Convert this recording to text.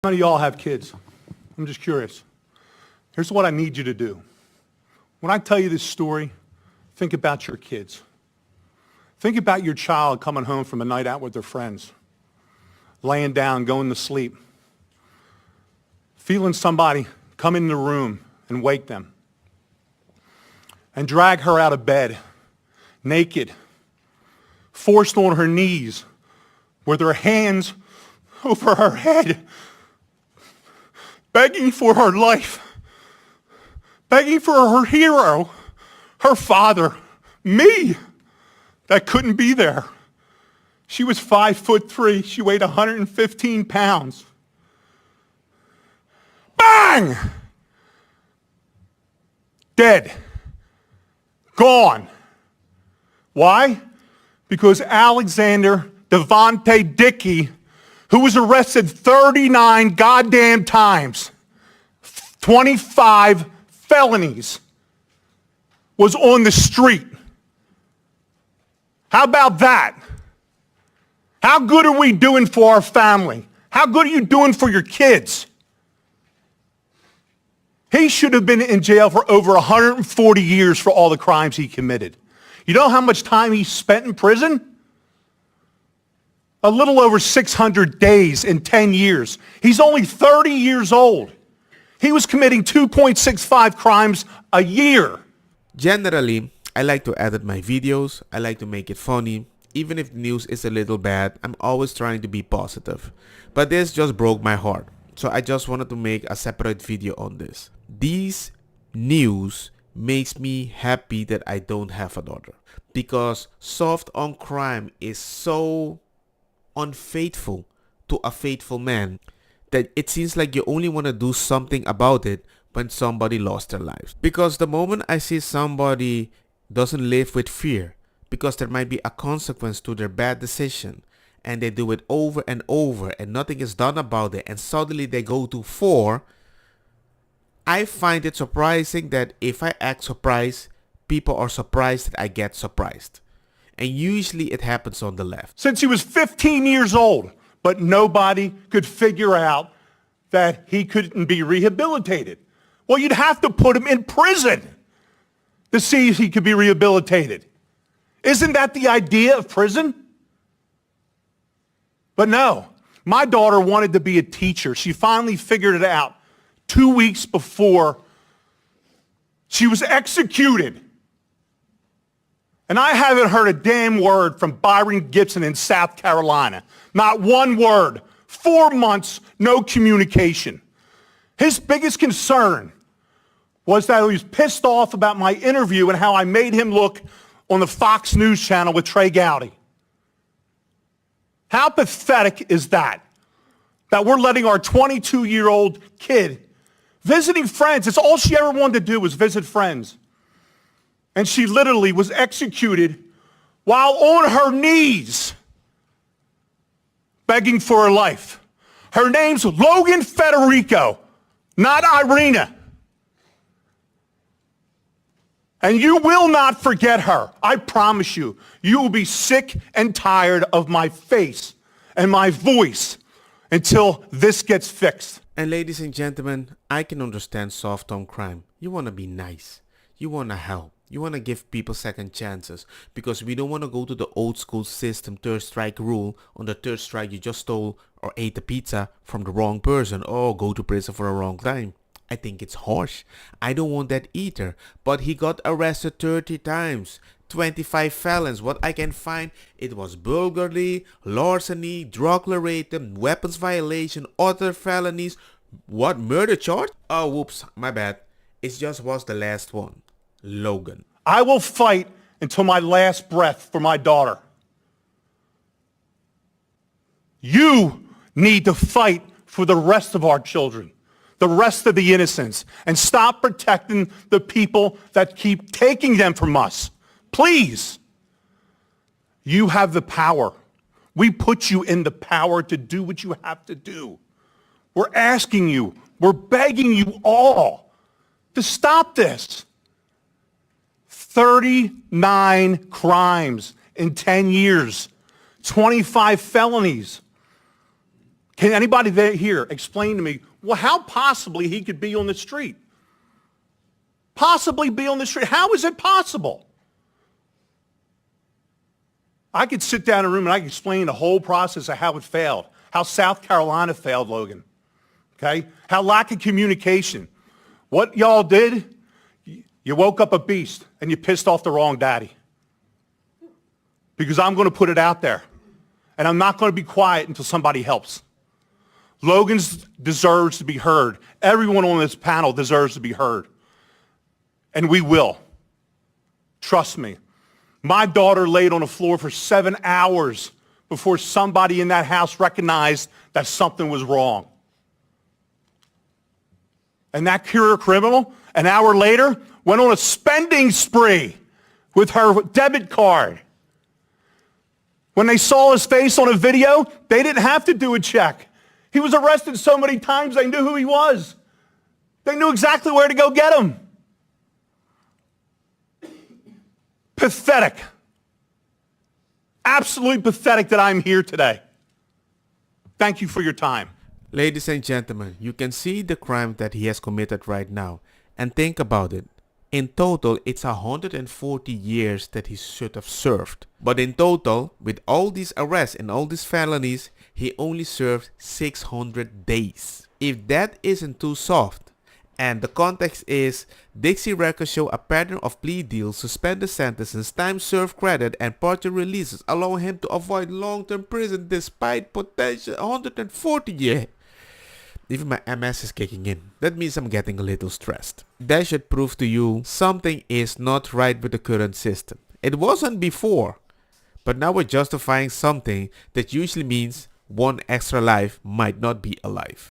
How many of y'all have kids? I'm just curious. Here's what I need you to do. When I tell you this story, think about your kids. Think about your child coming home from a night out with their friends, laying down, going to sleep, feeling somebody come in the room and wake them and drag her out of bed, naked, forced on her knees, with her hands over her head, begging for her life, begging for her hero, her father, me, that couldn't be there. She was 5'3". She weighed 115 pounds. Bang! Dead. Gone. Why? Because Alexander Devontae Dickey, who was arrested 39 goddamn times, 25 felonies, was on the street. How about that? How good are we doing for our family? How good are you doing for your kids? He should have been in jail for over 140 years for all the crimes he committed. You know how much time he spent in prison? A little over 600 days in 10 years. He's only 30 years old. He was committing 2.65 crimes a year. Generally, I like to edit my videos. I like to make it funny. Even if the news is a little bad, I'm always trying to be positive. But this just broke my heart. So I just wanted to make a separate video on this. These news makes me happy that I don't have a daughter. Because soft on crime is so unfaithful to a faithful man that it seems like you only want to do something about it when somebody lost their lives. Because the moment I see somebody doesn't live with fear because there might be a consequence to their bad decision and they do it over and over and nothing is done about it and suddenly they go to 4, I find it surprising that if I act surprised, people are surprised that I get surprised. And usually it happens on the left. Since he was 15 years old, but nobody could figure out that he couldn't be rehabilitated. Well, you'd have to put him in prison to see if he could be rehabilitated. Isn't that the idea of prison? But no, my daughter wanted to be a teacher. She finally figured it out 2 weeks before she was executed. And I haven't heard a damn word from Byron Gibson in South Carolina. Not one word. 4 months, no communication. His biggest concern was that he was pissed off about my interview and how I made him look on the Fox News channel with Trey Gowdy. How pathetic is that? That we're letting our 22-year-old kid visiting friends. It's all she ever wanted to do was visit friends. And she literally was executed while on her knees begging for her life. Her name's Logan Federico, not Irina. And you will not forget her. I promise you. You will be sick and tired of my face and my voice until this gets fixed. And ladies and gentlemen, I can understand soft on crime. You want to be nice. You want to help. You want to give people second chances because we don't want to go to the old school system third strike rule. On the third strike you just stole or ate a pizza from the wrong person or go to prison for a wrong time. I think it's harsh. I don't want that either. But he got arrested 30 times. 25 felons. What I can find, it was burglary, larceny, drug-related, weapons violation, other felonies. What, murder charge? Oh, whoops, my bad. It just was the last one. Logan. I will fight until my last breath for my daughter. You need to fight for the rest of our children, the rest of the innocents, and stop protecting the people that keep taking them from us. Please. You have the power. We put you in the power to do what you have to do. We're asking you, we're begging you all to stop this. 39 crimes in 10 years, 25 felonies. Can anybody there here explain to me, well, how possibly he could be on the street? Possibly be on the street. How is it possible? I could sit down in a room and I could explain the whole process of how it failed, how South Carolina failed, Logan, okay? How lack of communication. What y'all did, you woke up a beast and you pissed off the wrong daddy. Because I'm going to put it out there. And I'm not going to be quiet until somebody helps. Logan deserves to be heard. Everyone on this panel deserves to be heard. And we will. Trust me. My daughter laid on the floor for 7 hours before somebody in that house recognized that something was wrong. And that career criminal, an hour later, went on a spending spree with her debit card. When they saw his face on a video, they didn't have to do a check. He was arrested so many times, they knew who he was. They knew exactly where to go get him. Pathetic. Absolutely pathetic that I'm here today. Thank you for your time. Ladies and gentlemen, you can see the crime that he has committed right now. And think about it. In total, it's 140 years that he should have served. But in total, with all these arrests and all these felonies, he only served 600 days. If that isn't too soft, and the context is, Dixie records show a pattern of plea deals, suspended sentences, time served credit, and partial releases, allowing him to avoid long-term prison despite potential 140 years. Even my MS is kicking in. That means I'm getting a little stressed. That should prove to you something is not right with the current system. It wasn't before, but now we're justifying something that usually means one extra life might not be alive.